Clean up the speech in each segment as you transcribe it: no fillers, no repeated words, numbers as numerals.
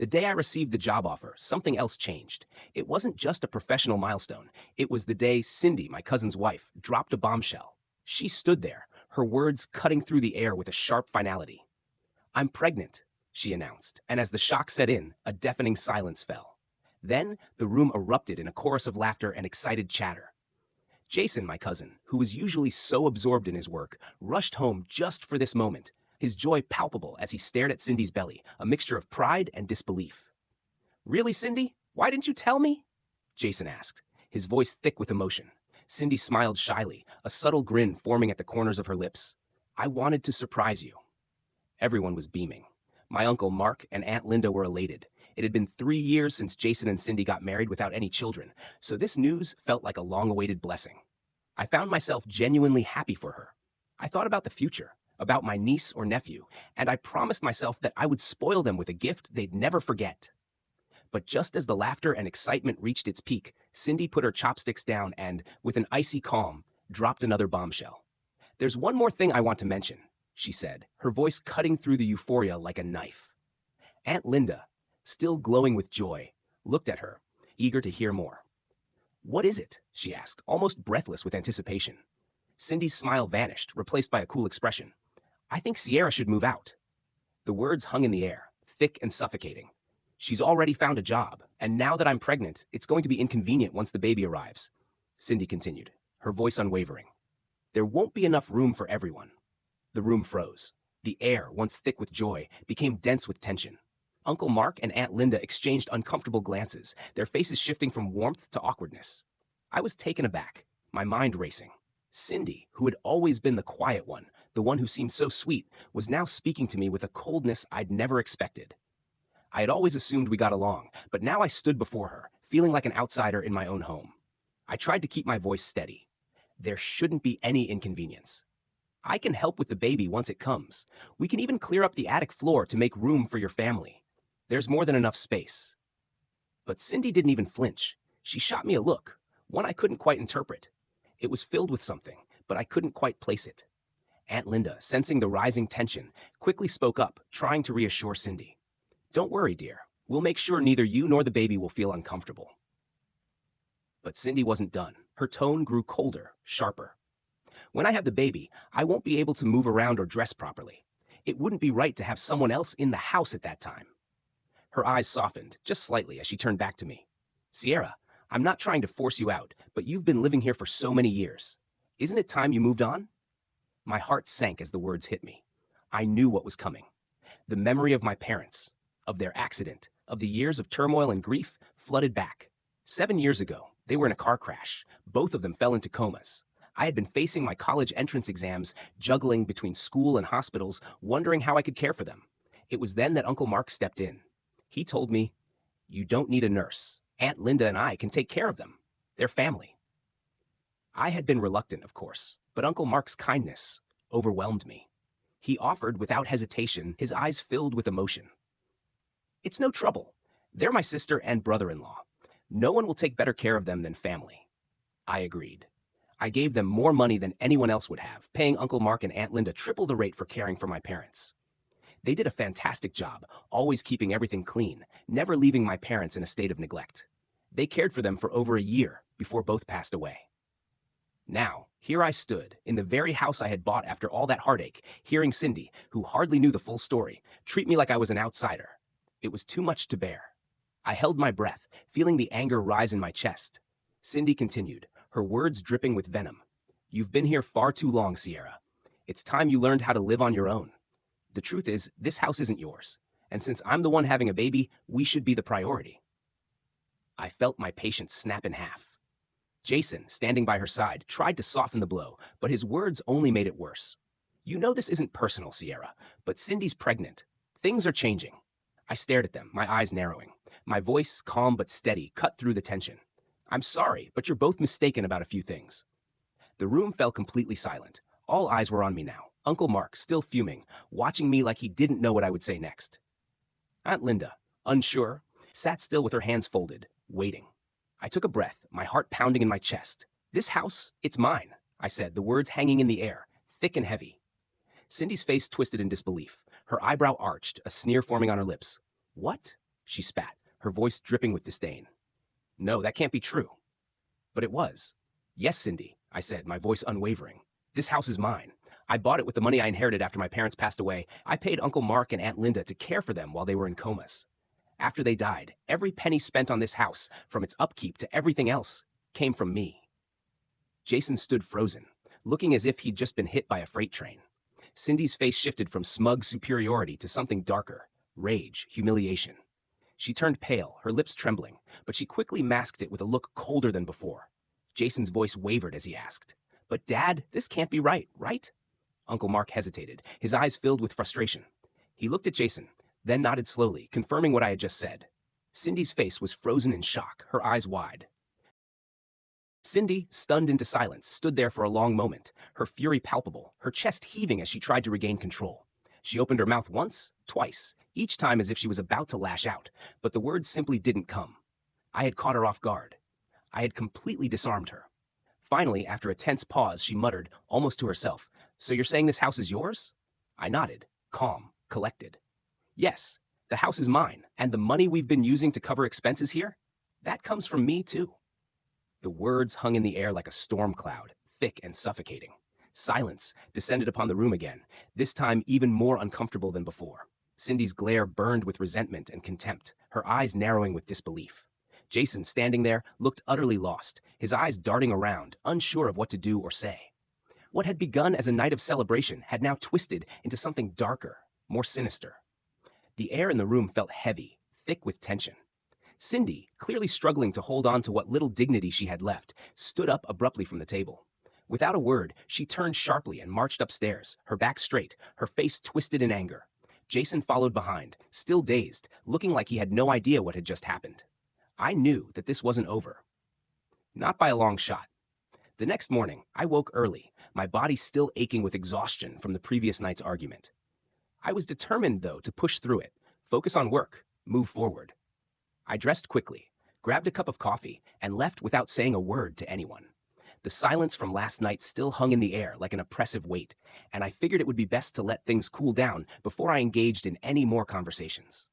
The day I received the job offer, something else changed. It wasn't just a professional milestone. It was the day Cindy, my cousin's wife, dropped a bombshell. She stood there, her words cutting through the air with a sharp finality. "I'm pregnant," she announced, and as the shock set in, a deafening silence fell. Then, the room erupted in a chorus of laughter and excited chatter. Jason, my cousin, who was usually so absorbed in his work, rushed home just for this moment, his joy palpable as he stared at Cindy's belly, a mixture of pride and disbelief. "Really, Cindy? Why didn't you tell me?" Jason asked, his voice thick with emotion. Cindy smiled shyly, a subtle grin forming at the corners of her lips. "I wanted to surprise you." Everyone was beaming. My uncle Mark and Aunt Linda were elated. It had been 3 years since Jason and Cindy got married without any children, so this news felt like a long-awaited blessing. I found myself genuinely happy for her. I thought about the future, about my niece or nephew, and I promised myself that I would spoil them with a gift they'd never forget. But just as the laughter and excitement reached its peak, Cindy put her chopsticks down and, with an icy calm, dropped another bombshell. "There's one more thing I want to mention," she said, her voice cutting through the euphoria like a knife. Aunt Linda, still glowing with joy, looked at her, eager to hear more. "What is it?" she asked, almost breathless with anticipation. Cindy's smile vanished, replaced by a cool expression. "I think Sierra should move out." The words hung in the air, thick and suffocating. "She's already found a job, and now that I'm pregnant, it's going to be inconvenient once the baby arrives," Cindy continued, her voice unwavering. "There won't be enough room for everyone." The room froze. The air, once thick with joy, became dense with tension. Uncle Mark and Aunt Linda exchanged uncomfortable glances, their faces shifting from warmth to awkwardness. I was taken aback, my mind racing. Cindy, who had always been the quiet one, the one who seemed so sweet, was now speaking to me with a coldness I'd never expected. I had always assumed we got along, but now I stood before her, feeling like an outsider in my own home. I tried to keep my voice steady. "There shouldn't be any inconvenience. I can help with the baby once it comes. We can even clear up the attic floor to make room for your family. There's more than enough space." But Cindy didn't even flinch. She shot me a look, one I couldn't quite interpret. It was filled with something, but I couldn't quite place it. Aunt Linda, sensing the rising tension, quickly spoke up, trying to reassure Cindy. "Don't worry, dear. We'll make sure neither you nor the baby will feel uncomfortable." But Cindy wasn't done. Her tone grew colder, sharper. "When I have the baby, I won't be able to move around or dress properly. It wouldn't be right to have someone else in the house at that time." Her eyes softened, just slightly, as she turned back to me. "Sierra, I'm not trying to force you out, but you've been living here for so many years. Isn't it time you moved on?" My heart sank as the words hit me. I knew what was coming. The memory of my parents, of their accident, of the years of turmoil and grief flooded back. 7 years ago, they were in a car crash. Both of them fell into comas. I had been facing my college entrance exams, juggling between school and hospitals, wondering how I could care for them. It was then that Uncle Mark stepped in. He told me, "You don't need a nurse. Aunt Linda and I can take care of them. They're family." I had been reluctant, of course, but Uncle Mark's kindness overwhelmed me. He offered without hesitation, his eyes filled with emotion. "It's no trouble. They're my sister and brother-in-law. No one will take better care of them than family." I agreed. I gave them more money than anyone else would have, paying Uncle Mark and Aunt Linda triple the rate for caring for my parents. They did a fantastic job, always keeping everything clean, never leaving my parents in a state of neglect. They cared for them for over a year before both passed away. Now, here I stood, in the very house I had bought after all that heartache, hearing Cindy, who hardly knew the full story, treat me like I was an outsider. It was too much to bear. I held my breath, feeling the anger rise in my chest. Cindy continued, her words dripping with venom. "You've been here far too long, Sierra. It's time you learned how to live on your own. The truth is, this house isn't yours, and since I'm the one having a baby, we should be the priority." I felt my patience snap in half. Jason, standing by her side, tried to soften the blow, but his words only made it worse. "You know this isn't personal, Sierra, but Cindy's pregnant. Things are changing." I stared at them, my eyes narrowing. My voice, calm but steady, cut through the tension. "I'm sorry, but you're both mistaken about a few things." The room fell completely silent. All eyes were on me now. Uncle Mark, still fuming, watching me like he didn't know what I would say next. Aunt Linda, unsure, sat still with her hands folded, waiting. I took a breath, my heart pounding in my chest. "This house, it's mine," I said, the words hanging in the air, thick and heavy. Cindy's face twisted in disbelief. Her eyebrow arched, a sneer forming on her lips. "What?" she spat, her voice dripping with disdain. No, that can't be true. But it was. Yes, Cindy, I said, my voice unwavering. This house is mine. I bought it with the money I inherited after my parents passed away. I paid Uncle Mark and Aunt Linda to care for them while they were in comas. After they died, every penny spent on this house, from its upkeep to everything else, came from me. Jason stood frozen, looking as if he'd just been hit by a freight train. Cindy's face shifted from smug superiority to something darker, rage, humiliation. She turned pale, her lips trembling, but she quickly masked it with a look colder than before. Jason's voice wavered as he asked, "But Dad, this can't be right, right?" Uncle Mark hesitated, his eyes filled with frustration. He looked at Jason, then nodded slowly, confirming what I had just said. Cindy's face was frozen in shock, her eyes wide. Cindy, stunned into silence, stood there for a long moment, her fury palpable, her chest heaving as she tried to regain control. She opened her mouth once, twice, each time as if she was about to lash out, but the words simply didn't come. I had caught her off guard. I had completely disarmed her. Finally, after a tense pause, she muttered, almost to herself, "So you're saying this house is yours?" I nodded, calm, collected. "Yes, the house is mine, and the money we've been using to cover expenses here? That comes from me, too." The words hung in the air like a storm cloud, thick and suffocating. Silence descended upon the room again, this time even more uncomfortable than before. Cindy's glare burned with resentment and contempt, her eyes narrowing with disbelief. Jason, standing there, looked utterly lost, his eyes darting around, unsure of what to do or say. What had begun as a night of celebration had now twisted into something darker, more sinister. The air in the room felt heavy, thick with tension. Cindy, clearly struggling to hold on to what little dignity she had left, stood up abruptly from the table. Without a word, she turned sharply and marched upstairs, her back straight, her face twisted in anger. Jason followed behind, still dazed, looking like he had no idea what had just happened. I knew that this wasn't over. Not by a long shot. The next morning, I woke early, my body still aching with exhaustion from the previous night's argument. I was determined, though, to push through it, focus on work, move forward. I dressed quickly, grabbed a cup of coffee, and left without saying a word to anyone. The silence from last night still hung in the air like an oppressive weight, and I figured it would be best to let things cool down before I engaged in any more conversations.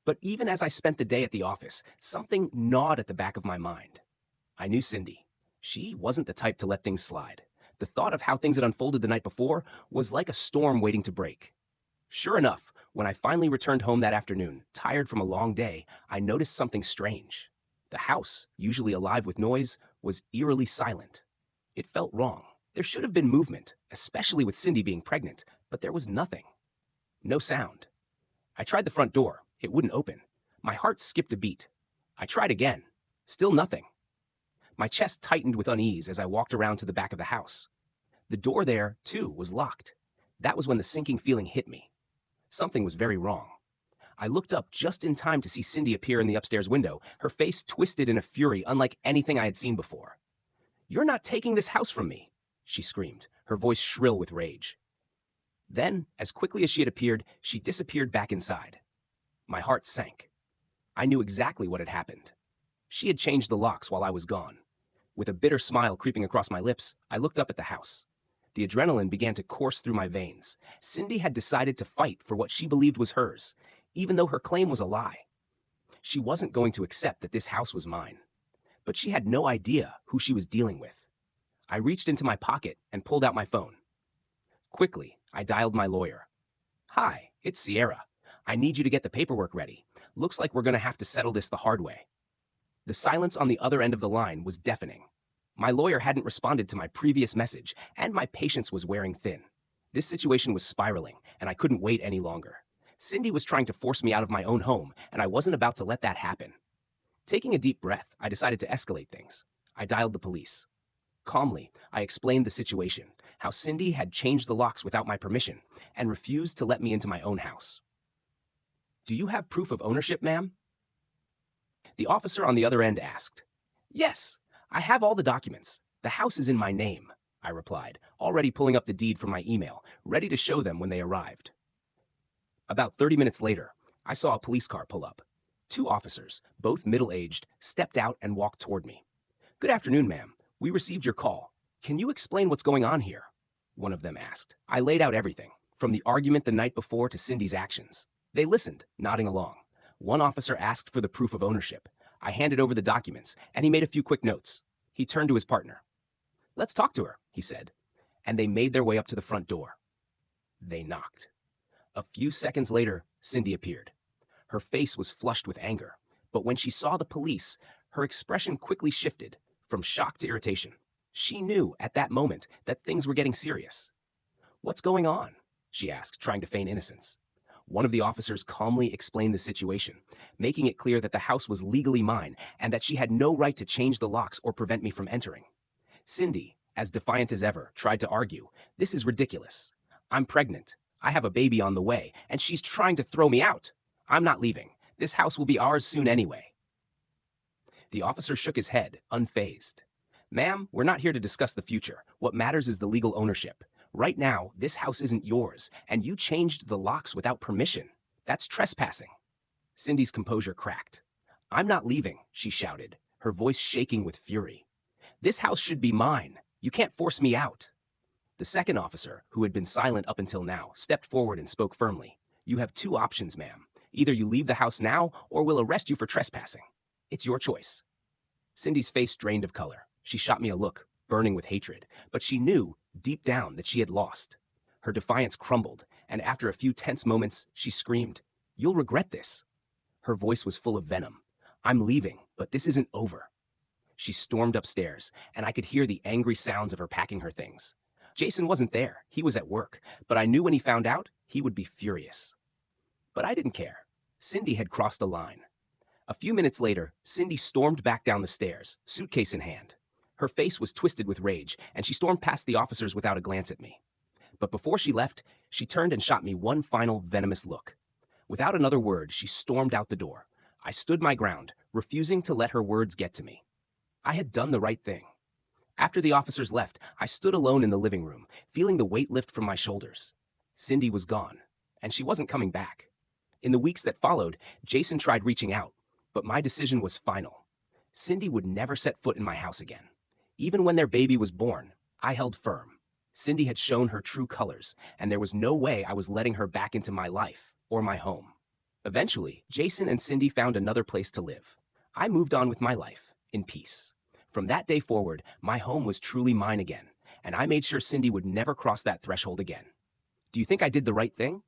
But even as I spent the day at the office, something gnawed at the back of my mind. I knew Cindy. She wasn't the type to let things slide. The thought of how things had unfolded the night before was like a storm waiting to break. Sure enough, when I finally returned home that afternoon, tired from a long day, I noticed something strange. The house, usually alive with noise, was eerily silent. It felt wrong. There should have been movement, especially with Cindy being pregnant, but there was nothing. No sound. I tried the front door. It wouldn't open. My heart skipped a beat. I tried again. Still nothing. My chest tightened with unease as I walked around to the back of the house. The door there, too, was locked. That was when the sinking feeling hit me. Something was very wrong. I looked up just in time to see Cindy appear in the upstairs window, her face twisted in a fury unlike anything I had seen before. "You're not taking this house from me," she screamed, her voice shrill with rage. Then, as quickly as she had appeared, she disappeared back inside. My heart sank. I knew exactly what had happened. She had changed the locks while I was gone. With a bitter smile creeping across my lips, I looked up at the house. The adrenaline began to course through my veins. Cindy had decided to fight for what she believed was hers, even though her claim was a lie. She wasn't going to accept that this house was mine. But she had no idea who she was dealing with. I reached into my pocket and pulled out my phone. Quickly, I dialed my lawyer. "Hi, it's Sierra. I need you to get the paperwork ready. Looks like we're going to have to settle this the hard way." The silence on the other end of the line was deafening. My lawyer hadn't responded to my previous message, and my patience was wearing thin. This situation was spiraling, and I couldn't wait any longer. Cindy was trying to force me out of my own home, and I wasn't about to let that happen. Taking a deep breath, I decided to escalate things. I dialed the police. Calmly, I explained the situation, how Cindy had changed the locks without my permission, and refused to let me into my own house. "Do you have proof of ownership, ma'am?" The officer on the other end asked. "Yes, I have all the documents. The house is in my name," I replied, already pulling up the deed from my email, ready to show them when they arrived. About 30 minutes later, I saw a police car pull up. 2 officers, both middle-aged, stepped out and walked toward me. "Good afternoon, ma'am. We received your call. Can you explain what's going on here?" one of them asked. I laid out everything, from the argument the night before to Cindy's actions. They listened, nodding along. One officer asked for the proof of ownership. I handed over the documents, and he made a few quick notes. He turned to his partner. "Let's talk to her," he said, and they made their way up to the front door. They knocked. A few seconds later, Cindy appeared. Her face was flushed with anger, but when she saw the police, her expression quickly shifted from shock to irritation. She knew at that moment that things were getting serious. "What's going on?" she asked, trying to feign innocence. One of the officers calmly explained the situation, making it clear that the house was legally mine and that she had no right to change the locks or prevent me from entering. Cindy, as defiant as ever, tried to argue, "This is ridiculous. I'm pregnant. I have a baby on the way, and she's trying to throw me out. I'm not leaving. This house will be ours soon anyway." The officer shook his head, unfazed. "Ma'am, we're not here to discuss the future. What matters is the legal ownership. Right now, this house isn't yours, and you changed the locks without permission. That's trespassing." Cindy's composure cracked. "I'm not leaving," she shouted, her voice shaking with fury. "This house should be mine. You can't force me out." The second officer, who had been silent up until now, stepped forward and spoke firmly. "You have two options, ma'am. Either you leave the house now, or we'll arrest you for trespassing. It's your choice." Cindy's face drained of color. She shot me a look, burning with hatred, but she knew, deep down, that she had lost. Her defiance crumbled, and after a few tense moments, she screamed, "You'll regret this." Her voice was full of venom. "I'm leaving, but this isn't over." She stormed upstairs, and I could hear the angry sounds of her packing her things. Jason wasn't there. He was at work, but I knew when he found out, he would be furious. But I didn't care. Cindy had crossed a line. A few minutes later, Cindy stormed back down the stairs, suitcase in hand. Her face was twisted with rage, and she stormed past the officers without a glance at me. But before she left, she turned and shot me one final venomous look. Without another word, she stormed out the door. I stood my ground, refusing to let her words get to me. I had done the right thing. After the officers left, I stood alone in the living room, feeling the weight lift from my shoulders. Cindy was gone, and she wasn't coming back. In the weeks that followed, Jason tried reaching out, but my decision was final. Cindy would never set foot in my house again. Even when their baby was born, I held firm. Cindy had shown her true colors, and there was no way I was letting her back into my life or my home. Eventually, Jason and Cindy found another place to live. I moved on with my life, in peace. From that day forward, my home was truly mine again, and I made sure Cindy would never cross that threshold again. Do you think I did the right thing?